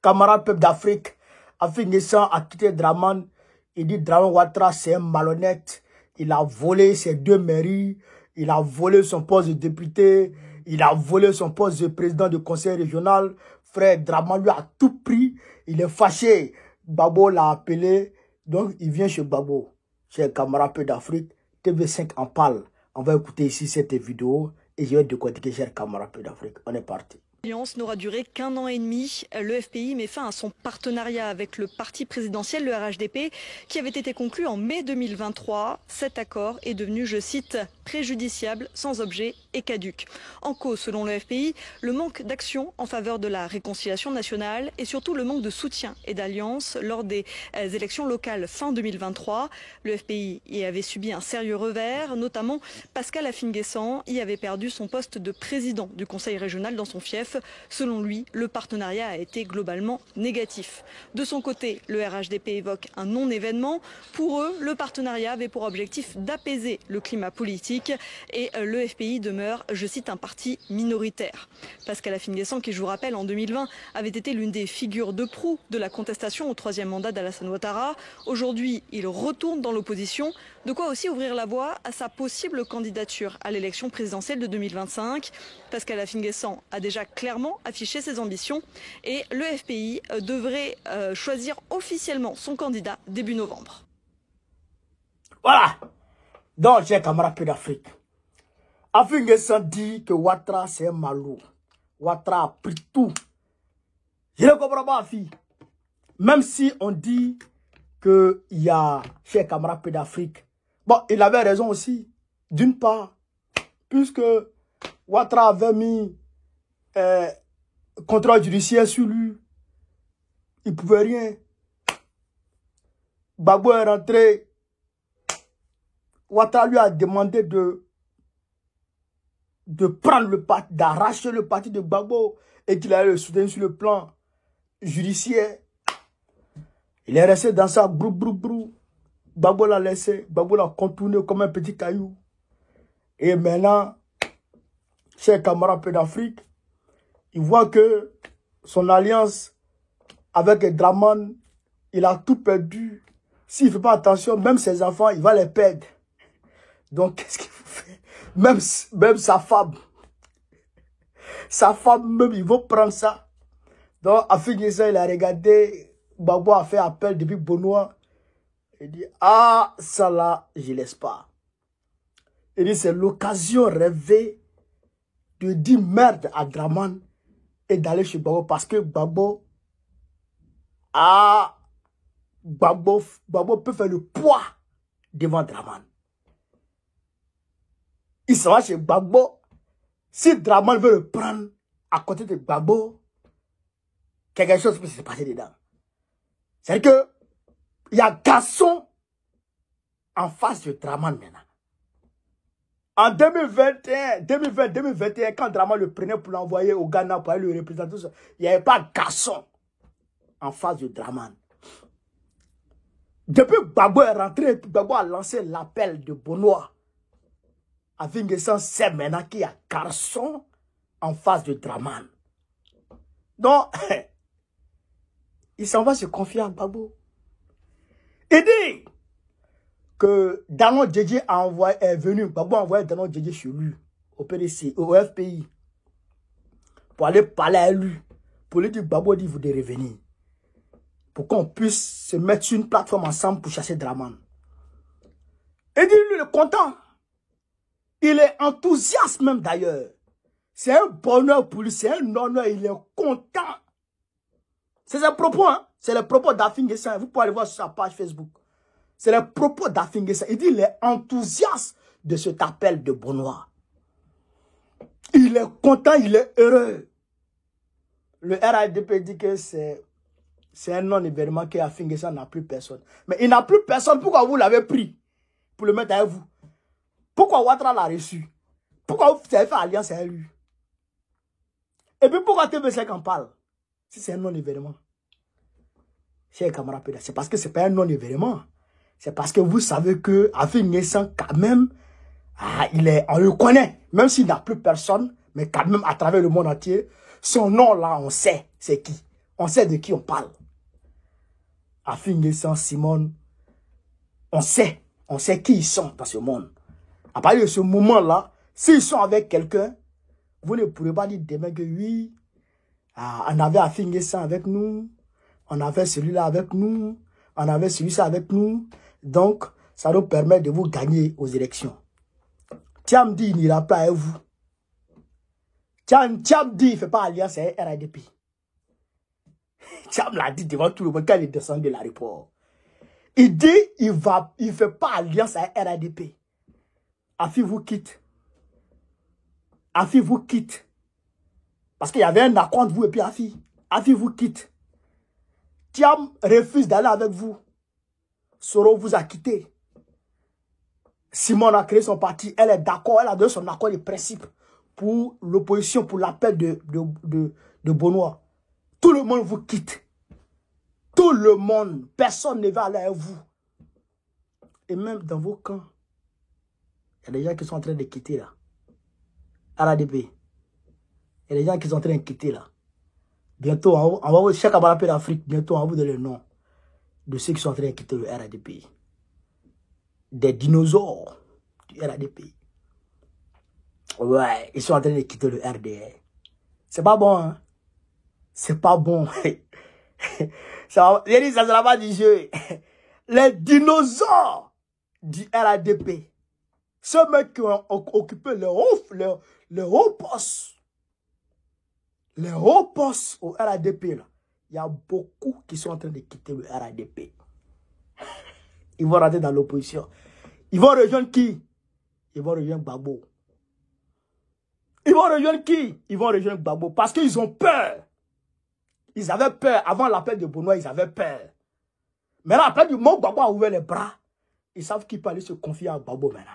camarades peuple d'Afrique, Afrique naissant a quitté Draman. Il dit Draman Ouattara, c'est un malhonnête. Il a volé ses 2 mairies. Il a volé son poste de député. Il a volé son poste de président du conseil régional. Frère, Draman lui a tout pris. Il est fâché. Gbagbo l'a appelé. Donc, il vient chez Gbagbo. Chers camarades peuple d'Afrique, TV5 en parle. On va écouter ici cette vidéo. Et je vais décortiquer, chers camarades peuple d'Afrique. On est parti. L'alliance n'aura duré qu'1 an et demi. Le FPI met fin à son partenariat avec le parti présidentiel, le RHDP, qui avait été conclu en mai 2023. Cet accord est devenu, je cite, préjudiciable, sans objet et caduc. En cause, selon le FPI, le manque d'action en faveur de la réconciliation nationale et surtout le manque de soutien et d'alliance lors des élections locales fin 2023. Le FPI y avait subi un sérieux revers, notamment Pascal Affinguessan y avait perdu son poste de président du conseil régional dans son fief. Selon lui, le partenariat a été globalement négatif. De son côté, le RHDP évoque un non-événement. Pour eux, le partenariat avait pour objectif d'apaiser le climat politique et le FPI demeure, je cite, un parti minoritaire. Pascal Affinguessan, qui je vous rappelle, en 2020, avait été l'une des figures de proue de la contestation au 3e mandat d'Alassane Ouattara. Aujourd'hui, il retourne dans l'opposition, de quoi aussi ouvrir la voie à sa possible candidature à l'élection présidentielle de 2025. Pascal Affinguessan a déjà clairement affiché ses ambitions et le FPI devrait choisir officiellement son candidat début novembre. Voilà. Donc, chers camarades peu d'Afrique, Affinguessan dit que Ouattara c'est un malou. Ouattara a pris tout. Je ne comprends pas, fille. Même si on dit qu'il y a, chers camarades peu d'Afrique, bon, il avait raison aussi. D'une part, puisque Ouattara avait mis contrôle judiciaire sur lui. Il ne pouvait rien. Gbagbo est rentré. Ouattara lui a demandé de prendre le parti, d'arracher le parti de Gbagbo et qu'il allait le soutenir sur le plan judiciaire. Il est resté dans ça, brou, brou, brou. Gbagbo l'a laissé, Gbagbo l'a contourné comme un petit caillou. Et maintenant, chers camarades peu d'Afrique, il voit que son alliance avec Draman, il a tout perdu. S'il ne fait pas attention, même ses enfants, il va les perdre. Donc, qu'est-ce qu'il fait? Même sa femme, même, il va prendre ça. Donc, Affinguessan, il a regardé, Gbagbo a fait appel depuis Benoît. Il dit, ah, ça là, je ne laisse pas. Il dit, c'est l'occasion rêvée de dire merde à Draman et d'aller chez Gbagbo parce que Gbagbo peut faire le poids devant Draman. Il s'en va chez Gbagbo. Si Draman veut le prendre à côté de Gbagbo, quelque chose peut se passer dedans. C'est-à-dire que il y a garçon en face de Draman maintenant. En 2021, quand Draman le prenait pour l'envoyer au Ghana pour aller le représenter, il n'y avait pas garçon en face de Draman. Depuis que Gbagbo est rentré, Gbagbo a lancé l'appel de Benoît. Affinguessan sait maintenant qu'il y a garçon en face de Draman. Donc, il s'en va se confier à Gbagbo. Il dit que Danon Djedje est venu, Gbagbo a envoyé Danon Djedje chez lui, au PDC, au FPI, pour aller parler à lui, pour lui dire, Gbagbo dit, vous devez revenir, pour qu'on puisse se mettre sur une plateforme ensemble pour chasser Draman. Et dit, lui, il est content. Il est enthousiaste même d'ailleurs. C'est un bonheur pour lui, c'est un honneur, il est content. C'est ses propos, hein. C'est les propos d'Affinguessan. Vous pouvez aller voir sur sa page Facebook. C'est les propos d'Affinguessan. Il dit qu'il est enthousiaste de cet appel de Benoît. Il est content, il est heureux. Le RHDP dit que c'est un non-événement qu'Affinguessan n'a plus personne. Mais il n'a plus personne. Pourquoi vous l'avez pris pour le mettre avec vous? Pourquoi Ouattara l'a reçu? Pourquoi vous avez fait alliance avec lui? Et puis pourquoi TV5 en parle? Si c'est un non-événement. Chers camarades, c'est parce que ce n'est pas un non-événement. C'est parce que vous savez que Affinguessan, quand même, on le connaît. Même s'il n'a plus personne, mais quand même à travers le monde entier, son nom là, on sait c'est qui. On sait de qui on parle. Afi-N'Guessan, Simone, on sait qui ils sont dans ce monde. À partir de ce moment-là, s'ils sont avec quelqu'un, vous ne pourrez pas dire demain que oui, on avait Afi-N'Guessan avec nous, on avait celui-là avec nous, on avait celui-là avec nous. Donc, ça nous permet de vous gagner aux élections. Thiam dit, il n'ira pas avec vous. Thiam dit, il ne fait pas alliance avec RADP. Thiam l'a dit devant tout le monde quand il descend de l'aéroport. Il dit, il ne fait pas alliance avec RADP. Afi vous quitte. Afi vous quitte. Parce qu'il y avait un accord entre vous et puis Afi. Afi vous quitte. Thiam refuse d'aller avec vous. Soro vous a quitté. Simone a créé son parti. Elle est d'accord. Elle a donné son accord de principe pour l'opposition, pour l'appel de Bonois. Tout le monde vous quitte. Tout le monde. Personne ne va aller avec vous. Et même dans vos camps, il y a des gens qui sont en train de quitter là. RADP. Il y a des gens qui sont en train de quitter là. Bientôt, on va vous, chaque appel d'Afrique, bientôt, on va vous donner le nom de ceux qui sont en train de quitter le RADP. Des dinosaures du RADP. Ouais, ils sont en train de quitter le RDR. C'est pas bon, hein? C'est pas bon. Ça sera pas du jeu. Les dinosaures du RADP. Ceux mecs qui ont occupé le haut poste. Les hauts postes au RADP, là. Il y a beaucoup qui sont en train de quitter le RADP. Ils vont rentrer dans l'opposition. Ils vont rejoindre qui? Ils vont rejoindre Gbagbo. Ils vont rejoindre qui? Ils vont rejoindre Gbagbo parce qu'ils ont peur. Ils avaient peur. Avant l'appel de Bonois, ils avaient peur. Mais là, après du moment où Gbagbo a ouvert les bras, ils savent qu'il peut aller se confier à Gbagbo maintenant.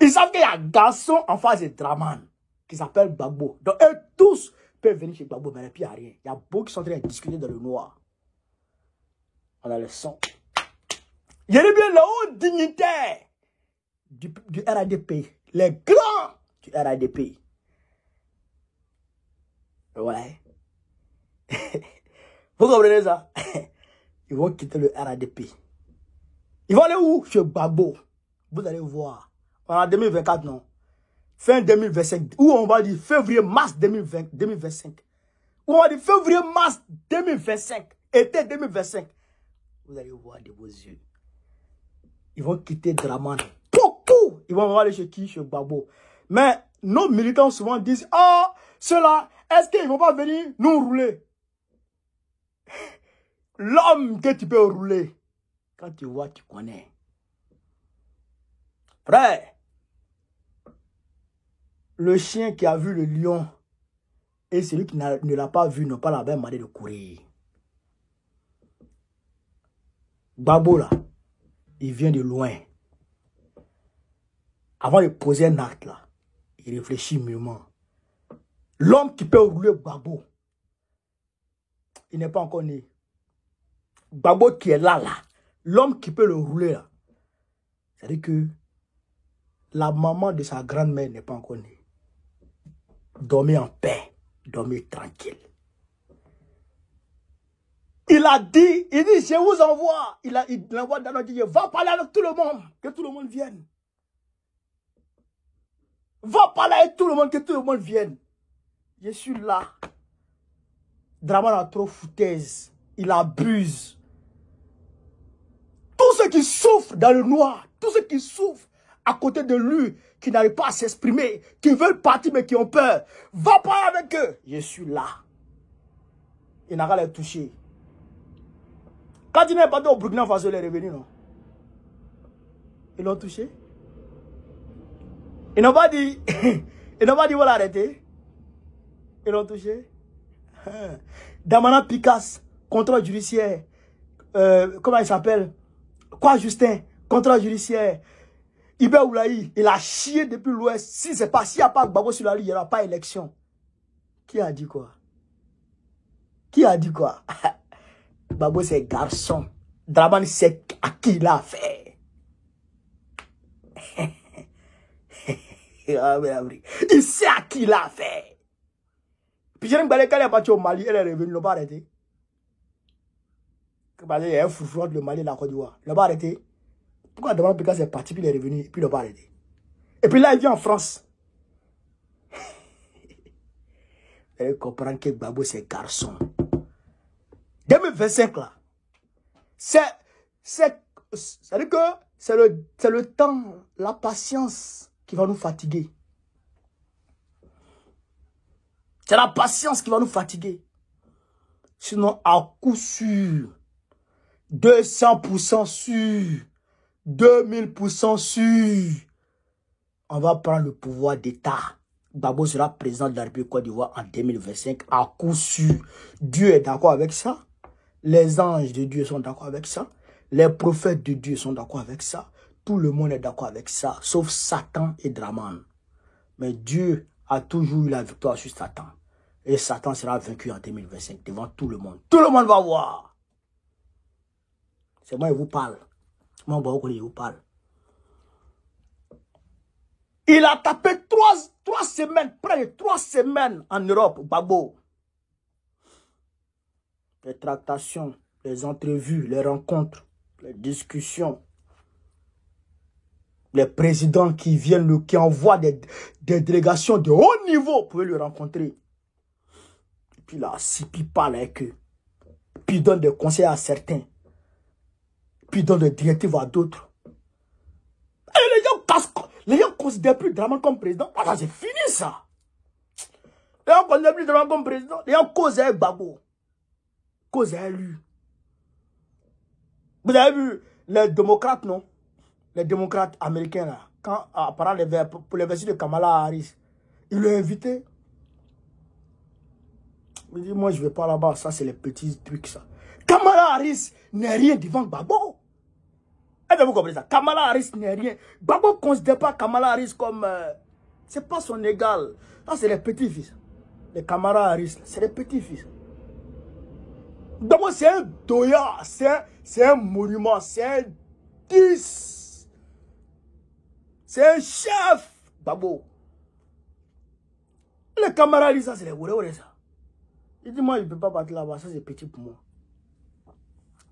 Ils savent qu'il y a un garçon en face de Draman qui s'appelle Gbagbo. Donc, eux tous peuvent venir chez Gbagbo, mais puis il n'y a rien. Il y a beaucoup qui sont en train de discuter dans le noir. On a le son. Il y a bien les hauts dignitaires du RADP. Les grands du RADP. Ouais. Vous comprenez ça? Ils vont quitter le RADP. Ils vont aller où? Chez Gbagbo. Vous allez voir. En 2024, non. Fin 2025. Ou on va dire février-mars 2025. Ou on va dire février-mars 2025. Été 2025. Vous allez voir de vos yeux. Ils vont quitter Draman. Beaucoup. Ils vont aller chez qui? Chez Gbagbo. Mais nos militants souvent disent, oh, ceux-là, est-ce qu'ils ne vont pas venir nous rouler? L'homme que tu peux rouler, quand tu vois, tu connais. Frère, le chien qui a vu le lion et celui qui ne l'a pas vu n'ont pas la même manière de courir. Gbagbo là, il vient de loin. Avant de poser un acte là, il réfléchit mûrement. L'homme qui peut rouler Gbagbo, il n'est pas encore né. Gbagbo qui est là, l'homme qui peut le rouler là, c'est-à-dire que la maman de sa grand-mère n'est pas encore née. Dormez en paix, dormez tranquille. Il a dit, je vous envoie. Il envoie dans notre Dieu, va parler avec tout le monde, que tout le monde vienne. Va parler avec tout le monde, que tout le monde vienne. Je suis là. Draman a trop foutaise. Il abuse. Tous ceux qui souffrent dans le noir, tous ceux qui souffrent à côté de lui, qui n'arrivent pas à s'exprimer, qui veulent partir mais qui ont peur, va parler avec eux. Je suis là. Il n'a qu'à les toucher. Quand il n'est pas au Burkina Faso, il est revenu, non? Ils l'ont touché. Ils n'ont pas dit, ils n'ont pas dit, voilà, arrêtez. Ils l'ont touché. Damana Picasse, contrôle judiciaire. Comment il s'appelle? Quoi, Justin? Contrôle judiciaire. Ibe Oulaï, il a chié depuis l'Ouest. Si c'est pas, s'il n'y a pas Gbagbo sur la ligne, il n'y aura pas élection. Qui a dit quoi? Qui a dit quoi? Gbagbo, c'est garçon. Draman sait à qui il a fait. Il sait à qui il a fait. Puis Jeanne Balé, quand elle est partie au Mali, elle est revenue, ils l'ont pas arrêté. Il y a un foufou entre le Mali et la Côte d'Ivoire. Ils l'ont pas arrêté. Pourquoi demande que quand c'est parti, puis il est revenu, puis ils l'ont pas arrêté. Et puis là, il vient en France. Elle comprend que Gbagbo, c'est garçon. 2025, là, c'est-à-dire que c'est le temps, la patience qui va nous fatiguer. C'est la patience qui va nous fatiguer. Sinon, à coup sûr, 200% sûr, 2000% sûr, on va prendre le pouvoir d'État. Gbagbo sera président de la République Côte d'Ivoire en 2025, à coup sûr. Dieu est d'accord avec ça. Les anges de Dieu sont d'accord avec ça. Les prophètes de Dieu sont d'accord avec ça. Tout le monde est d'accord avec ça, sauf Satan et Draman. Mais Dieu a toujours eu la victoire sur Satan. Et Satan sera vaincu en 2025 devant tout le monde. Tout le monde va voir. C'est moi qui vous parle. Moi, je vous parle. Il a tapé 3 semaines, près de 3 semaines en Europe, Gbagbo. Les tractations, les entrevues, les rencontres, les discussions. Les présidents qui viennent, qui envoient des délégations de haut niveau pour le rencontrer. Et puis là, il parle avec eux. Puis il donne des conseils à certains. Puis il donne des directives à d'autres. Les gens ne considèrent plus Draman comme président. Ah, c'est fini ça. Les gens ne considèrent plus Draman comme président. Les gens causent avec Gbagbo. Causent avec lui. Vous avez vu les démocrates, non? Les démocrates américains, là, quand, apparemment, pour les vestiges de Kamala Harris, ils l'ont invité. Il dit, moi, je ne vais pas là-bas. Ça, c'est les petits trucs, ça. Kamala Harris n'est rien devant Gbagbo. Vous comprenez ça? Kamala Harris n'est rien. Gbagbo ne considère pas Kamala Harris comme... c'est pas son égal. Ça, c'est les petits-fils. Les Kamala Harris, c'est les petits-fils. Gbagbo, c'est un doya. C'est un monument. C'est un 10. C'est un chef. Gbagbo. Les Kamala Harris, ça, c'est les ouré, ça. Il dit, moi, je ne peux pas partir là-bas. Ça, c'est petit pour moi.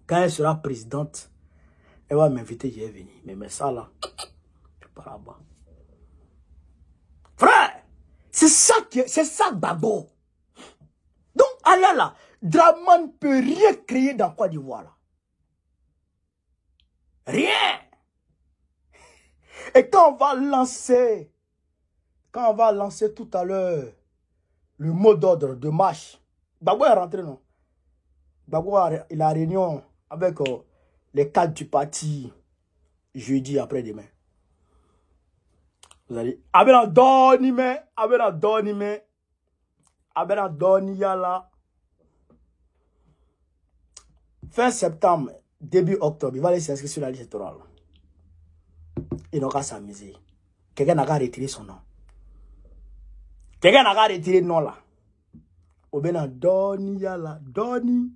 Quand elle sera présidente, elle va m'inviter, je vais venir. Mais ça là, je ne pas là-bas. Frère, c'est ça Gbagbo. Donc, allez là, Draman ne peut rien créer dans Côte d'Ivoire là. Rien. Et quand on va lancer tout à l'heure le mot d'ordre de marche, Gbagbo est rentré, non? Gbagbo, il a réunion avec les cadres du parti jeudi après-demain. Vous allez. Abena Doni Yala. Fin septembre, début octobre, il va aller s'inscrire sur la liste électorale. Il n'a qu'à s'amuser. Quelqu'un n'a qu'à retirer son nom. Quelqu'un n'a qu'à retirer le nom là. Obena Doni Yala. Doni.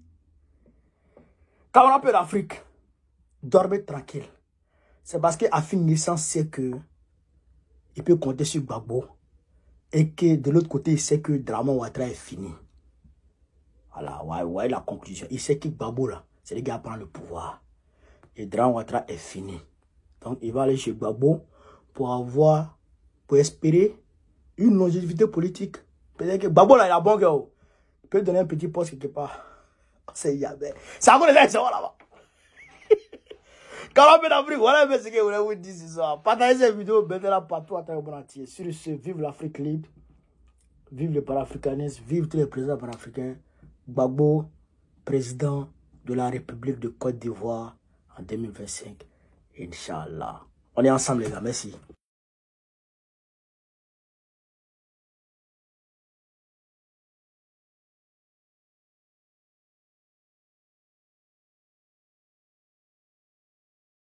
Quand on appelle l'Afrique, dormez tranquille. C'est parce que Afin sait que il peut compter sur Gbagbo et que de l'autre côté, il sait que Draman Ouattara est fini. Voilà, ouais, la conclusion. Il sait que Gbagbo, là, c'est le gars qui prend le pouvoir. Et Draman Ouattara est fini. Donc, il va aller chez Gbagbo pour espérer une longévité politique. Peut-être que Gbagbo, là, il a bon gars. Il peut donner un petit poste quelque part. C'est Yabé. C'est encore les gens là-bas. Quand on fait l'Afrique, voilà ce que je voulais vous dire ce soir. Partagez cette vidéo, mettez-la partout à travers le monde entier. Sur ce, vive l'Afrique libre, vive le panafricanisme, vive tous les présidents panafricains. Gbagbo, président de la République de Côte d'Ivoire en 2025. Inch'Allah. On est ensemble les gars, merci.